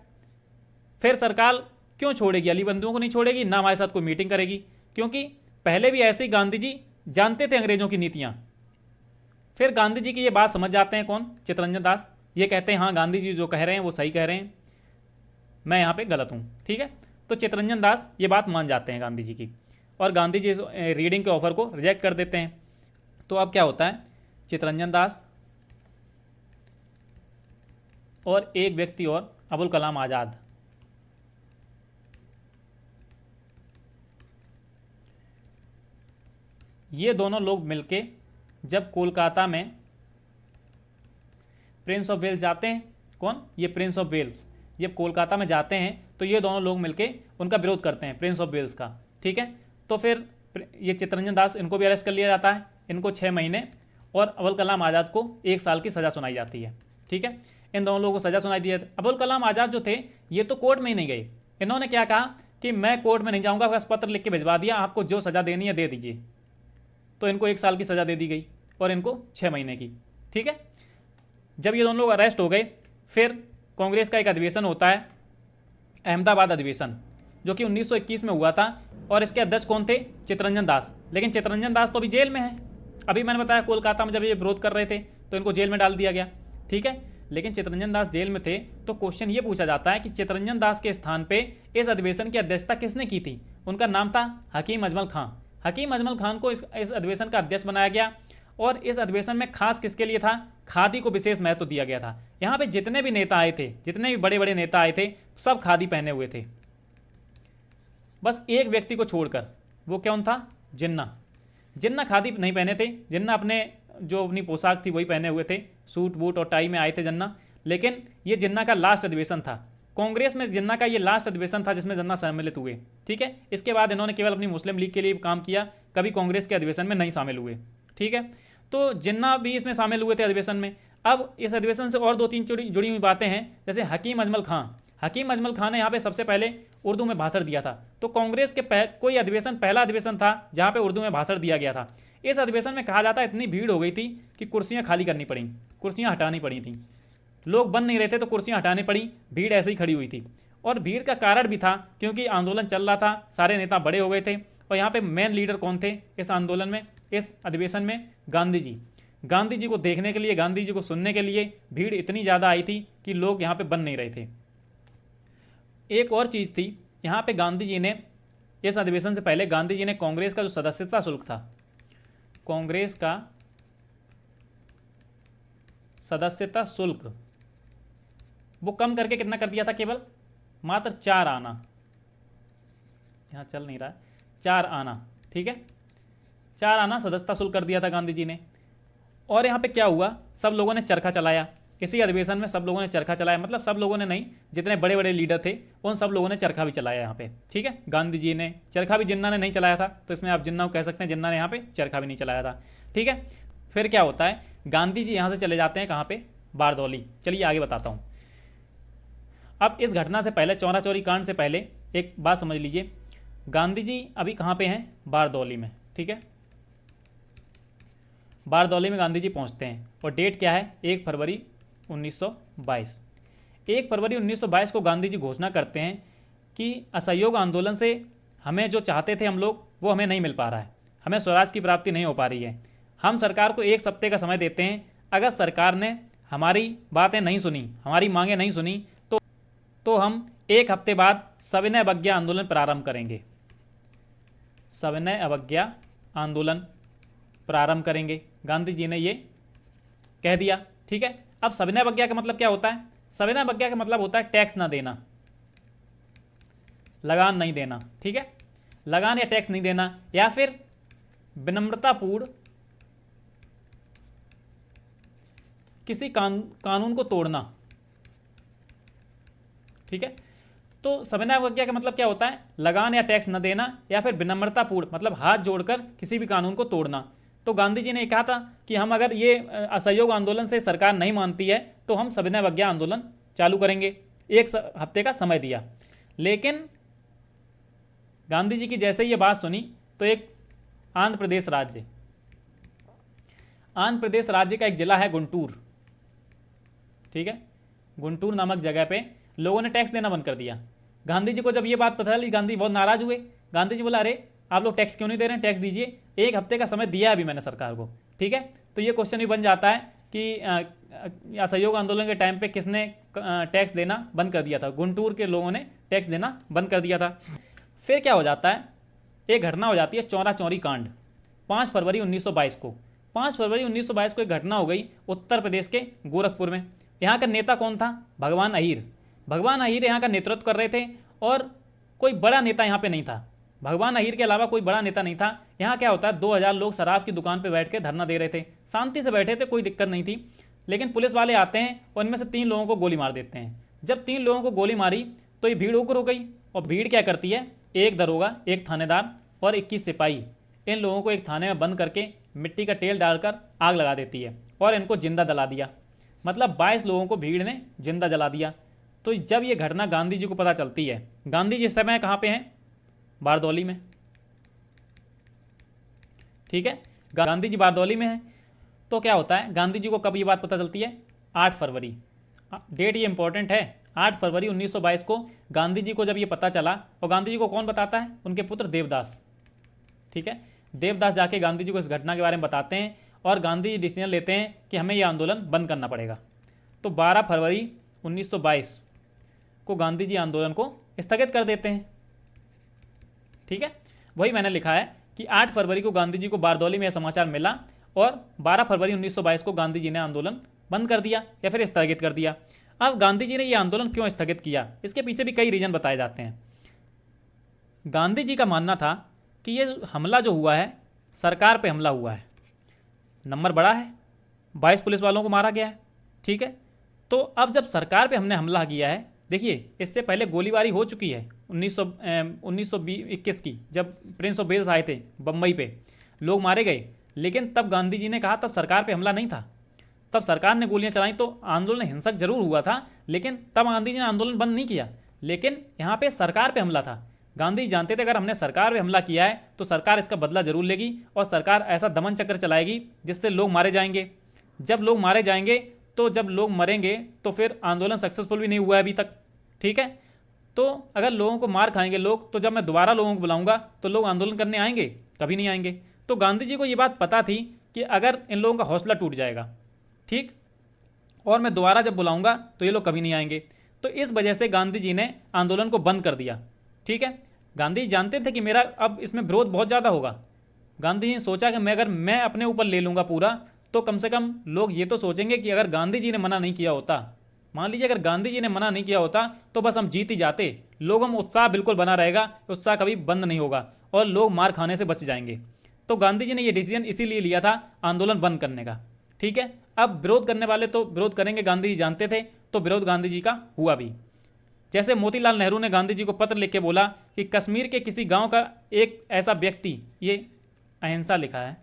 फिर सरकार क्यों छोड़ेगी? अली बंधुओं को नहीं छोड़ेगी, ना हमारे साथ कोई मीटिंग करेगी, क्योंकि पहले भी ऐसे ही गांधी जी जानते थे अंग्रेजों की नीतियां। फिर गांधी जी की ये बात समझ जाते हैं कौन? चित्तरंजन दास। ये कहते हैं हाँ गांधी जी जो कह रहे हैं वो सही कह रहे हैं, मैं यहाँ पे गलत हूँ। ठीक है, तो चित्तरंजन दास ये बात मान जाते हैं गांधी जी की, और गांधी जी इस रीडिंग के ऑफर को रिजेक्ट कर देते हैं। तो अब क्या होता है? चित्तरंजन दास और एक व्यक्ति और, अबुल कलाम आज़ाद, ये दोनों लोग मिलके जब कोलकाता में प्रिंस ऑफ वेल्स जाते हैं, कौन? ये प्रिंस ऑफ वेल्स, ये कोलकाता में जाते हैं तो ये दोनों लोग मिलके उनका विरोध करते हैं, प्रिंस ऑफ वेल्स का। ठीक है, तो फिर ये चित्तरंजन दास, इनको भी अरेस्ट कर लिया जाता है, इनको 6 महीने और अबुल कलाम आज़ाद को 1 साल की सज़ा सुनाई जाती है। ठीक है, इन दोनों लोगों को सज़ा सुनाई दी जाती है। अबुल कलाम आज़ाद जो थे ये तो कोर्ट में ही नहीं गए। इन्होंने क्या कहा कि मैं कोर्ट में नहीं जाऊँगा, बस पत्र लिख के भिजवा दिया, आपको जो सज़ा देनी है दे दीजिए। तो इनको 1 साल की सज़ा दे दी गई और इनको 6 महीने की। ठीक है, जब ये दोनों लोग अरेस्ट हो गए फिर कांग्रेस का एक अधिवेशन होता है, अहमदाबाद अधिवेशन, जो कि 1921 में हुआ था, और इसके अध्यक्ष कौन थे? चित्तरंजन दास। लेकिन चित्तरंजन दास तो अभी जेल में है। अभी मैंने बताया कोलकाता में जब ये विरोध कर रहे थे तो इनको जेल में डाल दिया गया। ठीक है, लेकिन चित्तरंजन दास जेल में थे, तो क्वेश्चन ये पूछा जाता है कि चित्तरंजन दास के स्थान पे इस अधिवेशन की अध्यक्षता किसने की थी। उनका नाम था हकीम अजमल खां। हकीम अजमल खान को इस अधिवेशन का अध्यक्ष बनाया गया और इस अधिवेशन में खास किसके लिए था, खादी को विशेष महत्व दिया गया था। यहाँ पे जितने भी नेता आए थे, जितने भी बड़े बड़े नेता आए थे, सब खादी पहने हुए थे, बस एक व्यक्ति को छोड़कर। वो कौन था, जिन्ना। जिन्ना खादी नहीं पहने थे, जिन्ना अपने जो अपनी पोशाक थी वही पहने हुए थे, सूट बूट और टाई में आए थे जिन्ना। लेकिन ये जिन्ना का लास्ट अधिवेशन था कांग्रेस में, जिन्ना का ये लास्ट अधिवेशन था जिसमें जिन्ना सम्मिलित हुए। ठीक है, इसके बाद इन्होंने केवल अपनी मुस्लिम लीग के लिए काम किया, कभी कांग्रेस के अधिवेशन में नहीं शामिल हुए। ठीक है, तो जिन्ना भी इसमें शामिल हुए थे अधिवेशन में। अब इस अधिवेशन से और दो तीन जुड़ी हुई बातें हैं, जैसे हकीम अजमल खां। हकीम अजमल खां ने यहाँ पे सबसे पहले उर्दू में भाषण दिया था। तो कांग्रेस के कोई अधिवेशन पहला अधिवेशन था जहाँ पे उर्दू में भाषण दिया गया था। इस अधिवेशन में कहा जाता है इतनी भीड़ हो गई थी कि कुर्सियाँ खाली करनी पड़ी, कुर्सियाँ हटानी पड़ी थी, लोग बन नहीं रहे थे तो कुर्सियाँ हटानी पड़ी, भीड़ ऐसे ही खड़ी हुई थी। और भीड़ का कारण भी था क्योंकि आंदोलन चल रहा था, सारे नेता बड़े हो गए थे। और यहाँ पे मेन लीडर कौन थे इस आंदोलन में, इस अधिवेशन में, गांधी जी। गांधी जी को देखने के लिए, गांधी जी को सुनने के लिए भीड़ इतनी ज़्यादा आई थी कि लोग यहाँ पे बन नहीं रहे थे। एक और चीज़ थी, यहाँ पे गांधी जी ने, इस अधिवेशन से पहले गांधी जी ने कांग्रेस का जो सदस्यता शुल्क था, कांग्रेस का सदस्यता शुल्क वो कम करके कितना कर दिया था, केवल मात्र 4 आना। यहाँ चल नहीं रहा है, 4 आना। ठीक है, 4 आना सदस्यता शुल्क कर दिया था गांधी जी ने। और यहाँ पे क्या हुआ, सब लोगों ने चरखा चलाया। इसी अधिवेशन में सब लोगों ने चरखा चलाया, मतलब सब लोगों ने नहीं, जितने बड़े बड़े लीडर थे उन सब लोगों ने चरखा भी चलाया यहाँ पे। ठीक है, गांधी जी ने चरखा भी, जिन्ना ने नहीं चलाया था, तो इसमें आप जिन्ना को कह सकते हैं, जिन्ना ने यहाँ पे चरखा भी नहीं चलाया था। ठीक है, फिर क्या होता है, गांधी जी यहाँ से चले जाते हैं कहाँ पे, बारदौली। चलिए आगे बताता हूँ। अब इस घटना से पहले, चौरा चौरी कांड से पहले एक बात समझ लीजिए, गांधी जी अभी कहाँ पे हैं, बारदौली में। ठीक है, बारदौली में गांधी जी पहुँचते हैं और डेट क्या है, 1 फरवरी 1922। 1 फरवरी 1922 को गांधी जी घोषणा करते हैं कि असहयोग आंदोलन से हमें जो चाहते थे हम लोग, वो हमें नहीं मिल पा रहा है, हमें स्वराज की प्राप्ति नहीं हो पा रही है। हम सरकार को 1 सप्ताह का समय देते हैं, अगर सरकार ने हमारी बातें नहीं सुनी, हमारी मांगें नहीं सुनी, तो हम 1 हफ्ते बाद सविनय अवज्ञा आंदोलन प्रारंभ करेंगे। सविनय अवज्ञा आंदोलन प्रारंभ करेंगे, गांधी जी ने ये कह दिया। ठीक है, अब सविनय अवज्ञा का मतलब क्या होता है, सविनय अवज्ञा का मतलब होता है टैक्स ना देना, लगान नहीं देना। ठीक है, लगान या टैक्स नहीं देना, या फिर विनम्रतापूर्ण किसी कानून को तोड़ना। ठीक है, तो सविनय अवज्ञा का मतलब क्या होता है, लगान या टैक्स न देना, या फिर विनम्रतापूर्ण मतलब हाथ जोड़कर किसी भी कानून को तोड़ना। तो गांधी जी ने कहा था कि हम अगर ये असहयोग आंदोलन से सरकार नहीं मानती है तो हम सविनय अवज्ञा आंदोलन चालू करेंगे। 1 हफ्ते का समय दिया। लेकिन गांधी जी की जैसे ही ये बात सुनी तो एक आंध्र प्रदेश राज्य का एक जिला है गुंटूर। ठीक है, गुंटूर नामक जगह पे लोगों ने टैक्स देना बंद कर दिया। गांधी जी को जब ये बात पता चली, गांधी बहुत नाराज हुए। गांधी जी बोला, अरे आप लोग टैक्स क्यों नहीं दे रहे हैं, टैक्स दीजिए, 1 हफ्ते का समय दिया अभी मैंने सरकार को। ठीक है, तो ये क्वेश्चन भी बन जाता है कि असहयोग आंदोलन के टाइम पे किसने टैक्स देना बंद कर दिया था, गुंटूर के लोगों ने टैक्स देना बंद कर दिया था। फिर क्या हो जाता है, एक घटना हो जाती है चौरा चौरी कांड, 5 फरवरी 1922 को। 5 फरवरी 1922 को एक घटना हो गई उत्तर प्रदेश के गोरखपुर में। यहाँ का नेता कौन था, भगवान अहीर। भगवान अहीर यहाँ का नेतृत्व कर रहे थे और कोई बड़ा नेता यहाँ पे नहीं था। भगवान अहीर के अलावा कोई बड़ा नेता नहीं था। यहाँ क्या होता है, 2000 लोग शराब की दुकान पे बैठ के धरना दे रहे थे, शांति से बैठे थे, कोई दिक्कत नहीं थी। लेकिन पुलिस वाले आते हैं और इनमें से 3 लोगों को गोली मार देते हैं। जब 3 लोगों को गोली मारी तो ये भीड़ उग्र हो गई। और भीड़ क्या करती है, एक दरोगा, एक थानेदार और 21 सिपाही, इन लोगों को एक थाने में बंद करके मिट्टी का तेल डालकर आग लगा देती है और इनको जिंदा जला दिया। मतलब 22 लोगों को भीड़ ने जिंदा जला दिया। तो जब ये घटना गांधी जी को पता चलती है, गांधी जी इस समय कहाँ पे हैं, बारदौली में। ठीक है, गांधी जी बारदौली में हैं। तो क्या होता है, गांधी जी को कब ये बात पता चलती है, 8 फरवरी, डेट ये इंपॉर्टेंट है। 8 फरवरी 1922 को गांधी जी को जब ये पता चला, और गांधी जी को कौन बताता है, उनके पुत्र देवदास। ठीक है, देवदास जाके गांधी जी को इस घटना के बारे में बताते हैं और गांधी जी डिसीजन लेते हैं कि हमें ये आंदोलन बंद करना पड़ेगा। तो 12 फरवरी 1922 को गांधी जी आंदोलन को स्थगित कर देते हैं। ठीक है, वही मैंने लिखा है कि 8 फरवरी को गांधी जी को बारदौली में यह समाचार मिला और 12 फरवरी 1922 को गांधी जी ने आंदोलन बंद कर दिया या फिर स्थगित कर दिया। अब गांधी जी ने यह आंदोलन क्यों स्थगित किया, इसके पीछे भी कई रीजन बताए जाते हैं। गांधी जी का मानना था कि ये हमला जो हुआ है सरकार पे हमला हुआ है, नंबर बड़ा है, 22 पुलिस वालों को मारा गया है। ठीक है, तो अब जब सरकार पे हमने हमला किया है, देखिए इससे पहले गोलीबारी हो चुकी है 1921 की, जब प्रिंस ऑफ वेल्स आए थे बम्बई पे, लोग मारे गए, लेकिन तब गांधी जी ने कहा तब सरकार पे हमला नहीं था, तब सरकार ने गोलियां चलाई, तो आंदोलन हिंसक जरूर हुआ था, लेकिन तब गांधी जी ने आंदोलन बंद नहीं किया, लेकिन यहाँ पे सरकार पे हमला था। गांधी जी जानते थे अगर हमने सरकार पे हमला किया है तो सरकार इसका बदला जरूर लेगी और सरकार ऐसा दमन चक्र चलाएगी जिससे लोग मारे जाएंगे। जब लोग मारे जाएंगे तो जब लोग मरेंगे तो फिर आंदोलन सक्सेसफुल भी नहीं हुआ है अभी तक। ठीक है, तो अगर लोगों को मार खाएंगे लोग, तो जब मैं दोबारा लोगों को बुलाऊंगा तो लोग आंदोलन करने आएंगे, कभी नहीं आएंगे। तो गांधी जी को ये बात पता थी कि अगर इन लोगों का हौसला टूट जाएगा, ठीक, और मैं दोबारा जब बुलाऊंगा तो ये लोग कभी नहीं आएंगे, तो इस वजह से गांधी जी ने आंदोलन को बंद कर दिया। ठीक है, गांधी जी जानते थे कि मेरा अब इसमें विरोध बहुत ज़्यादा होगा। गांधी जी ने सोचा कि अगर मैं अपने ऊपर ले लूँगा पूरा, तो कम से कम लोग ये तो सोचेंगे कि अगर गांधी जी ने मना नहीं किया होता, मान लीजिए अगर गांधी जी ने मना नहीं किया होता तो बस हम जीत ही जाते, लोगों में उत्साह बिल्कुल बना रहेगा, उत्साह कभी बंद नहीं होगा और लोग मार खाने से बच जाएंगे। तो गांधी जी ने ये डिसीजन इसीलिए लिया था आंदोलन बंद करने का। ठीक है, अब विरोध करने वाले तो विरोध करेंगे, गांधी जी जानते थे, तो विरोध गांधी जी का हुआ भी। जैसे मोतीलाल नेहरू ने गांधी जी को पत्र लिख के बोला कि कश्मीर के किसी गांव का एक ऐसा व्यक्ति, ये अहिंसा लिखा है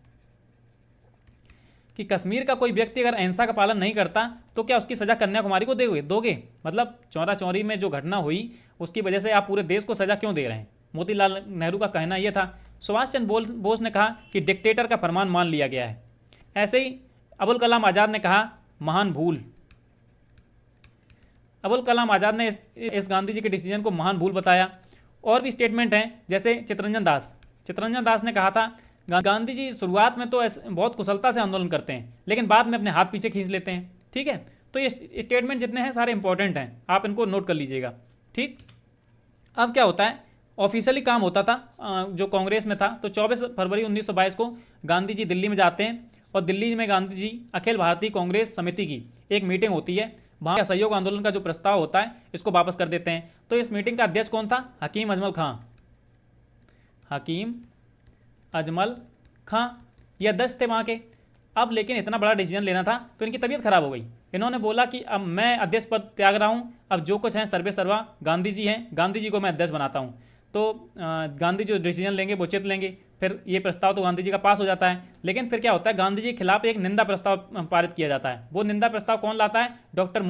कि कश्मीर का कोई व्यक्ति अगर अहिंसा का पालन नहीं करता तो क्या उसकी सज़ा कन्याकुमारी को दोगे? मतलब चौरा चौरी में जो घटना हुई उसकी वजह से आप पूरे देश को सज़ा क्यों दे रहे हैं? मोतीलाल नेहरू का कहना यह था। सुभाष चंद्र बोस ने कहा कि डिक्टेटर का फरमान मान लिया गया है। ऐसे ही अबुल कलाम आज़ाद ने कहा महान भूल। अबुल कलाम आज़ाद ने इस गांधी जी के डिसीजन को महान भूल बताया। और भी स्टेटमेंट हैं, जैसे चित्तरंजन दास ने कहा था गांधी जी शुरुआत में तो बहुत कुशलता से आंदोलन करते हैं लेकिन बाद में अपने हाथ पीछे खींच लेते हैं। ठीक है, तो ये स्टेटमेंट जितने हैं सारे इंपॉर्टेंट हैं, आप इनको नोट कर लीजिएगा। ठीक, अब क्या होता है, ऑफिशियली काम होता था जो कांग्रेस में था, तो 24 फरवरी 1922 को गांधी जी दिल्ली में जाते हैं और दिल्ली में गांधी जी अखिल भारतीय कांग्रेस समिति की एक मीटिंग होती है, वहाँ असहयोग आंदोलन का जो प्रस्ताव होता है इसको वापस कर देते हैं। तो इस मीटिंग का अध्यक्ष कौन था? हकीम अजमल खां, ये अध्यक्ष थे वहाँ के। अब लेकिन इतना बड़ा डिसीजन लेना था तो इनकी तबीयत खराब हो गई। इन्होंने बोला कि अब मैं अध्यक्ष पद त्याग रहा हूँ, अब जो कुछ है सर्वे सर्वा गांधी जी हैं, गांधी जी को मैं अध्यक्ष बनाता हूँ। तो गांधी जो डिसीजन लेंगे वो उचित लेंगे। फिर ये प्रस्ताव तो गांधी जी का पास हो जाता है, लेकिन फिर क्या होता है, गांधी जी के खिलाफ एक निंदा प्रस्ताव पारित किया जाता है। वो निंदा प्रस्ताव कौन लाता है? डॉक्टर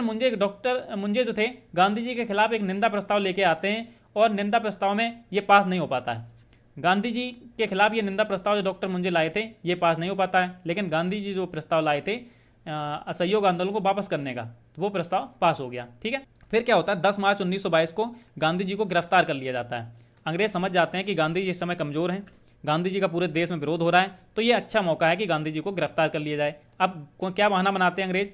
मुंजे जो थे गांधी जी के खिलाफ एक निंदा प्रस्ताव लेके आते हैं और निंदा प्रस्ताव में ये पास नहीं हो पाता है। गांधी जी के खिलाफ ये निंदा प्रस्ताव जो डॉक्टर मुंजे लाए थे ये पास नहीं हो पाता है, लेकिन गांधी जी जो प्रस्ताव लाए थे असहयोग आंदोलन को वापस करने का, तो वो प्रस्ताव पास हो गया। ठीक है, फिर क्या होता है, 10 मार्च 1922 को गांधी जी को गिरफ्तार कर लिया जाता है। अंग्रेज समझ जाते हैं कि गांधी जी इस समय कमज़ोर हैं, गांधी जी का पूरे देश में विरोध हो रहा है, तो ये अच्छा मौका है कि गांधी जी को गिरफ्तार कर लिया जाए। अब क्या बहाना बनाते हैं अंग्रेज?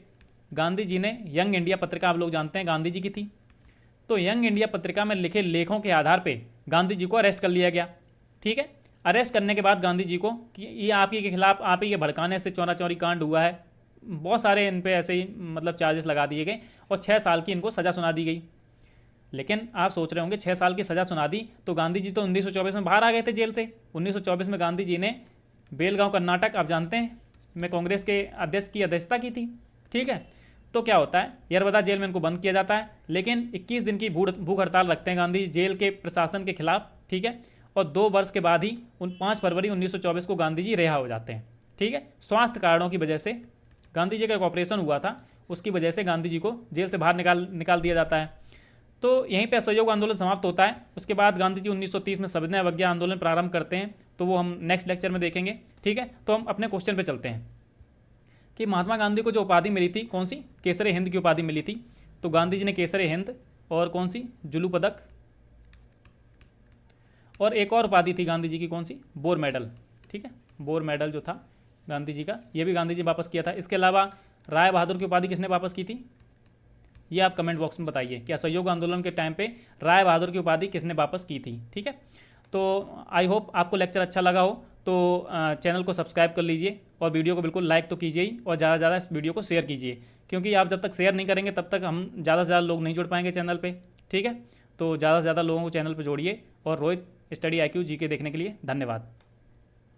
गांधी जी ने यंग इंडिया पत्रिका, आप लोग जानते हैं गांधी जी की थी, तो यंग इंडिया पत्रिका में लिखे लेखों के आधार पर गांधी जी को अरेस्ट कर लिया गया। ठीक है, अरेस्ट करने के बाद गांधी जी को कि ये आप ही के खिलाफ, आप ही के भड़काने से चौरा चौरी कांड हुआ है, बहुत सारे इन पे ऐसे ही मतलब चार्जेस लगा दिए गए और 6 साल की इनको सज़ा सुना दी गई। लेकिन आप सोच रहे होंगे 6 साल की सज़ा सुना दी तो गांधी जी तो 1924 में बाहर आ गए थे जेल से। 1924 में गांधी जी ने बेलगांव कर्नाटक, आप जानते हैं, में कांग्रेस के अध्यक्ष की अध्यक्षता की थी। ठीक है, तो क्या होता है, यरवदा जेल में इनको बंद किया जाता है, लेकिन 21 दिन की भूख हड़ताल रखते हैं गांधी जेल के प्रशासन के खिलाफ। ठीक है, और 2 वर्ष के बाद ही 5 फरवरी 1924 को गांधी जी रिहा हो जाते हैं। ठीक है, स्वास्थ्य कारणों की वजह से गांधी जी का एक ऑपरेशन हुआ था, उसकी वजह से गांधी जी को जेल से बाहर निकाल दिया जाता है। तो यहीं पे असहयोग आंदोलन समाप्त होता है। उसके बाद गांधी जी 1930 में सविनय अवज्ञा आंदोलन प्रारंभ करते हैं, तो वो हम नेक्स्ट लेक्चर में देखेंगे। ठीक है, तो हम अपने क्वेश्चन पे चलते हैं कि महात्मा गांधी को जो उपाधि मिली थी, कौन सी? केसरे हिंद की उपाधि मिली थी। तो गांधी जी ने केसरे हिंद और कौन सी? जुलू पदक, और एक और उपाधि थी गांधी जी की, कौन सी? Bore medal. ठीक है, बोर मेडल जो था गांधी जी का, ये भी गांधी जी वापस किया था। इसके अलावा राय बहादुर की उपाधि किसने वापस की थी, ये आप कमेंट बॉक्स में बताइए कि असहयोग आंदोलन के टाइम पे राय बहादुर की उपाधि किसने वापस की थी। ठीक है, तो आई होप आपको लेक्चर अच्छा लगा हो, तो चैनल को सब्सक्राइब कर लीजिए और वीडियो को बिल्कुल लाइक तो कीजिए ही, और ज़्यादा से ज़्यादा इस वीडियो को शेयर कीजिए, क्योंकि आप जब तक शेयर नहीं करेंगे तब तक हम ज़्यादा से ज़्यादा लोग नहीं जुड़ पाएंगे चैनल पे। ठीक है, तो ज़्यादा से ज़्यादा लोगों को चैनल पर जोड़िए, और रोहित स्टडी IQ GK देखने के लिए धन्यवाद।